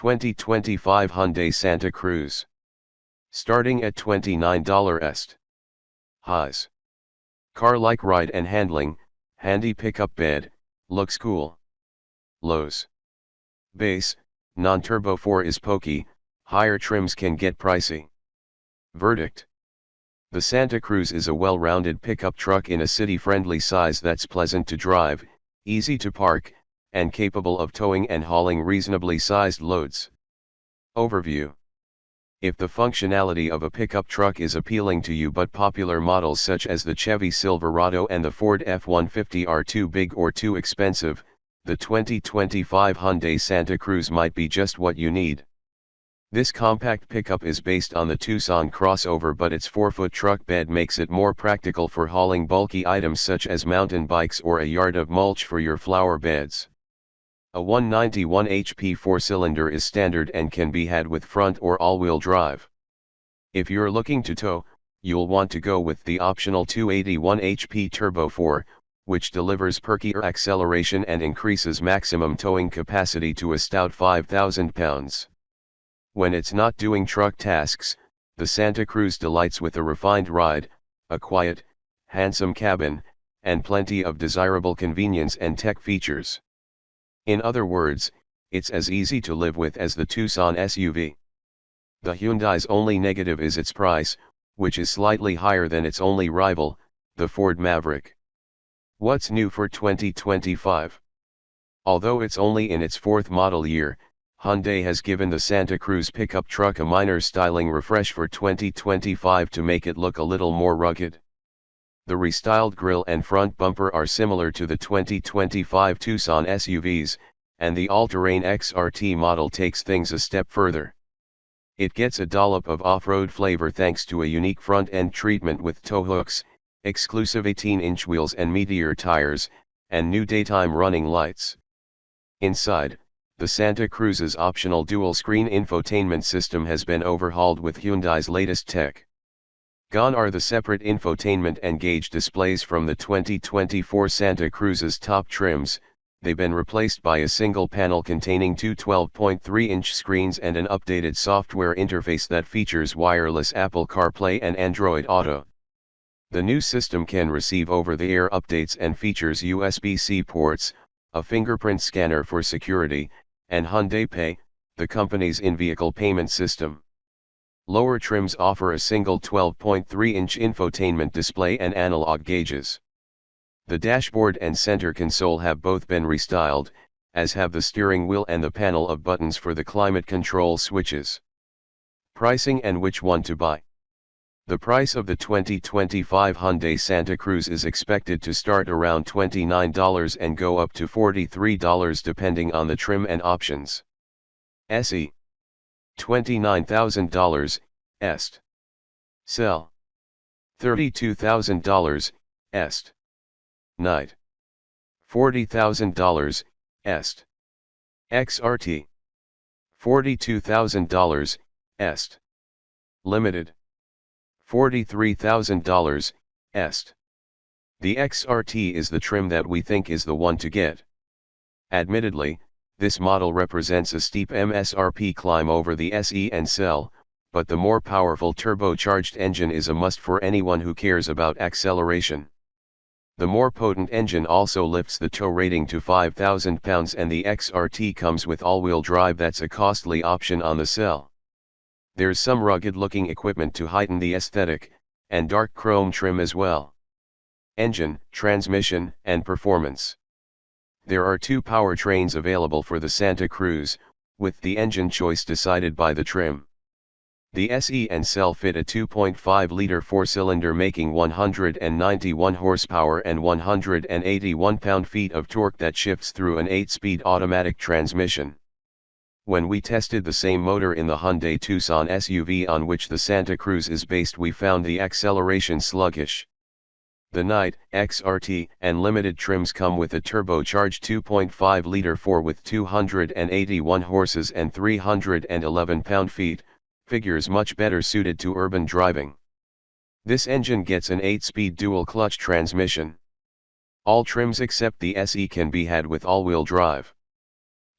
2025 Hyundai Santa Cruz. Starting at $29 est. Highs. Car-like ride and handling, handy pickup bed, looks cool. Lows. Base, non-turbo 4 is pokey, higher trims can get pricey. Verdict. The Santa Cruz is a well-rounded pickup truck in a city-friendly size that's pleasant to drive, easy to park, and capable of towing and hauling reasonably sized loads. Overview. If the functionality of a pickup truck is appealing to you but popular models such as the Chevy Silverado and the Ford F-150 are too big or too expensive, the 2025 Hyundai Santa Cruz might be just what you need. This compact pickup is based on the Tucson crossover, but its 4-foot truck bed makes it more practical for hauling bulky items such as mountain bikes or a yard of mulch for your flower beds. A 191 HP 4-cylinder is standard and can be had with front or all-wheel drive. If you're looking to tow, you'll want to go with the optional 281 HP Turbo 4, which delivers perkier acceleration and increases maximum towing capacity to a stout 5,000 pounds. When it's not doing truck tasks, the Santa Cruz delights with a refined ride, a quiet, handsome cabin, and plenty of desirable convenience and tech features. In other words, it's as easy to live with as the Tucson SUV. The Hyundai's only negative is its price, which is slightly higher than its only rival, the Ford Maverick. What's new for 2025? Although it's only in its 4th model year, Hyundai has given the Santa Cruz pickup truck a minor styling refresh for 2025 to make it look a little more rugged. The restyled grille and front bumper are similar to the 2025 Tucson SUVs, and the all-terrain XRT model takes things a step further. It gets a dollop of off-road flavor thanks to a unique front-end treatment with tow hooks, exclusive 18-inch wheels and Meteor tires, and new daytime running lights. Inside, the Santa Cruz's optional dual-screen infotainment system has been overhauled with Hyundai's latest tech. Gone are the separate infotainment and gauge displays from the 2024 Santa Cruz's top trims. They've been replaced by a single panel containing two 12.3-inch screens and an updated software interface that features wireless Apple CarPlay and Android Auto. The new system can receive over-the-air updates and features USB-C ports, a fingerprint scanner for security, and Hyundai Pay, the company's in-vehicle payment system. Lower trims offer a single 12.3-inch infotainment display and analog gauges. The dashboard and center console have both been restyled, as have the steering wheel and the panel of buttons for the climate control switches. Pricing and which one to buy. The price of the 2025 Hyundai Santa Cruz is expected to start around $29 and go up to $43 depending on the trim and options. SE. $29,000, est. SEL. $32,000, est. Night. $40,000, est. XRT. $42,000, est. Limited. $43,000, est. The XRT is the trim that we think is the one to get. Admittedly, this model represents a steep MSRP climb over the SE and SEL, but the more powerful turbocharged engine is a must for anyone who cares about acceleration. The more potent engine also lifts the tow rating to 5,000 pounds, and the XRT comes with all-wheel drive that's a costly option on the SEL. There's some rugged-looking equipment to heighten the aesthetic, and dark chrome trim as well. Engine, transmission, and performance. There are two powertrains available for the Santa Cruz, with the engine choice decided by the trim. The SE and SEL fit a 2.5-liter 4-cylinder making 191 horsepower and 181 pound-feet of torque that shifts through an 8-speed automatic transmission. When we tested the same motor in the Hyundai Tucson SUV on which the Santa Cruz is based, we found the acceleration sluggish. The Night, XRT, and Limited trims come with a turbocharged 2.5-liter 4 with 281 horses and 311 pound-feet, figures much better suited to urban driving. This engine gets an 8-speed dual-clutch transmission. All trims except the SE can be had with all-wheel drive.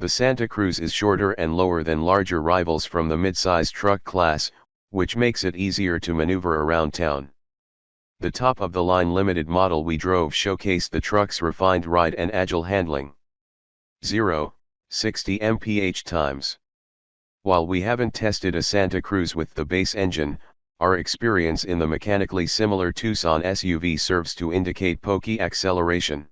The Santa Cruz is shorter and lower than larger rivals from the mid-size truck class, which makes it easier to maneuver around town. The top-of-the-line limited model we drove showcased the truck's refined ride and agile handling. 0-60 mph times. While we haven't tested a Santa Cruz with the base engine, our experience in the mechanically similar Tucson SUV serves to indicate pokey acceleration.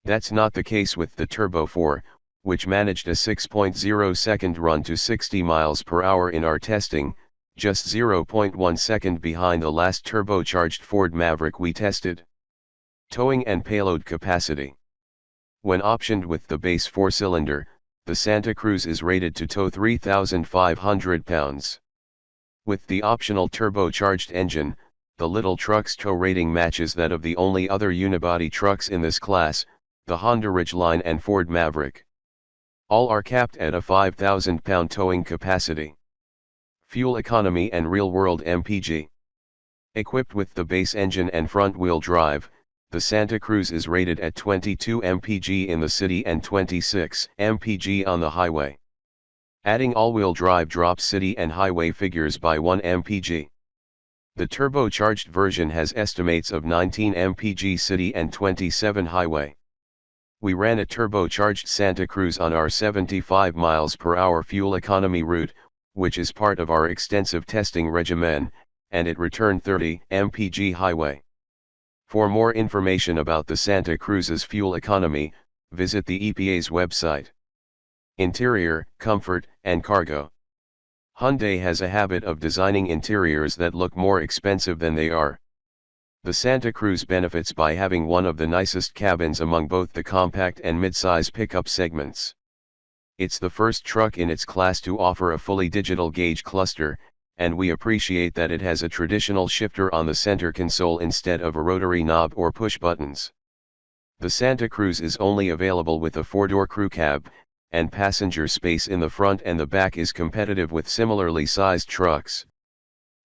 That's not the case with the Turbo 4, which managed a 6.0-second run to 60 miles per hour in our testing, just 0.1 second behind the last turbocharged Ford Maverick we tested. Towing and payload capacity. When optioned with the base 4-cylinder, the Santa Cruz is rated to tow 3,500 pounds. With the optional turbocharged engine, the little truck's tow rating matches that of the only other unibody trucks in this class, the Honda Ridgeline and Ford Maverick. All are capped at a 5,000-pound towing capacity. Fuel economy and real-world MPG. Equipped with the base engine and front-wheel drive, the Santa Cruz is rated at 22 mpg in the city and 26 mpg on the highway. Adding all-wheel drive drops city and highway figures by 1 mpg. The turbocharged version has estimates of 19 mpg city and 27 highway. We ran a turbocharged Santa Cruz on our 75 miles per hour fuel economy route, which is part of our extensive testing regimen, and it returned 30 mpg highway. For more information about the Santa Cruz's fuel economy, visit the EPA's website. Interior, comfort, and cargo. Hyundai has a habit of designing interiors that look more expensive than they are. The Santa Cruz benefits by having one of the nicest cabins among both the compact and mid-size pickup segments. It's the first truck in its class to offer a fully digital gauge cluster, and we appreciate that it has a traditional shifter on the center console instead of a rotary knob or push buttons. The Santa Cruz is only available with a 4-door crew cab, and passenger space in the front and the back is competitive with similarly sized trucks.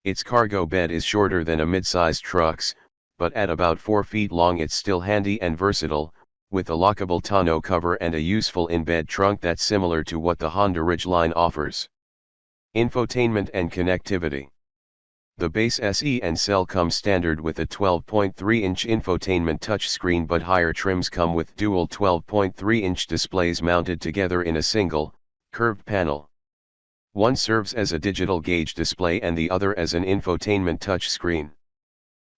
Its cargo bed is shorter than a mid-sized truck's, but at about 4 feet long it's still handy and versatile, with a lockable tonneau cover and a useful in-bed trunk that's similar to what the Honda Ridgeline offers. Infotainment and connectivity. The base SE and SEL come standard with a 12.3-inch infotainment touchscreen, but higher trims come with dual 12.3-inch displays mounted together in a single, curved panel. One serves as a digital gauge display and the other as an infotainment touchscreen.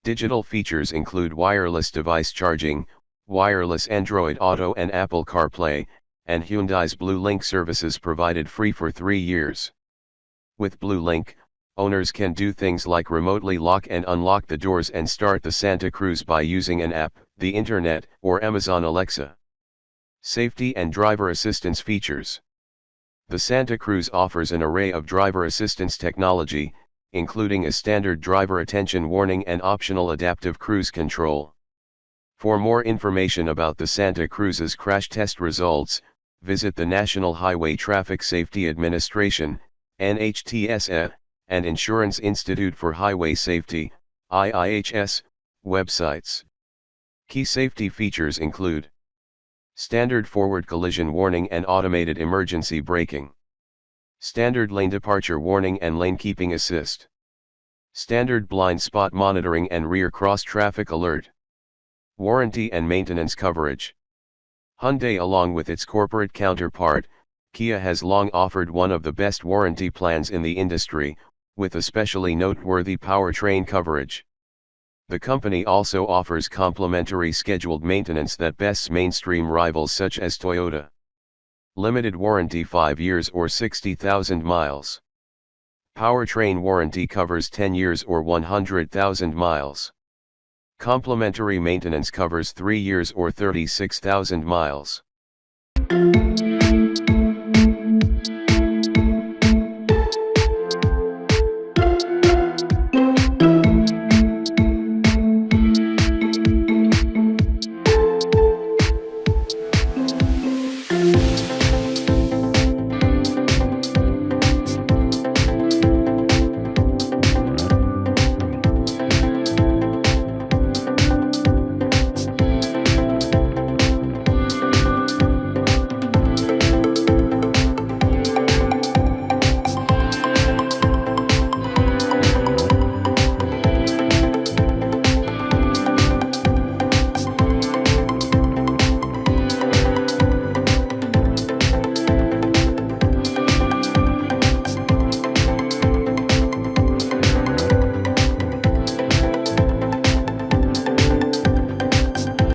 Digital features include wireless device charging, wireless Android Auto and Apple CarPlay, and Hyundai's Blue Link services provided free for 3 years. With Blue Link, owners can do things like remotely lock and unlock the doors and start the Santa Cruz by using an app, the internet, or Amazon Alexa. Safety and driver assistance features. The Santa Cruz offers an array of driver assistance technology, including a standard driver attention warning and optional adaptive cruise control. For more information about the Santa Cruz's crash test results, visit the National Highway Traffic Safety Administration, NHTSA, and Insurance Institute for Highway Safety, IIHS, websites. Key safety features include standard forward collision warning and automated emergency braking, standard lane departure warning and lane keeping assist, standard blind spot monitoring and rear cross traffic alert, warranty and maintenance coverage. Hyundai, along with its corporate counterpart, Kia, has long offered one of the best warranty plans in the industry, with especially noteworthy powertrain coverage. The company also offers complimentary scheduled maintenance that bests mainstream rivals such as Toyota. Limited warranty 5 years or 60,000 miles. Powertrain warranty covers 10 years or 100,000 miles. Complimentary maintenance covers 3 years or 36,000 miles.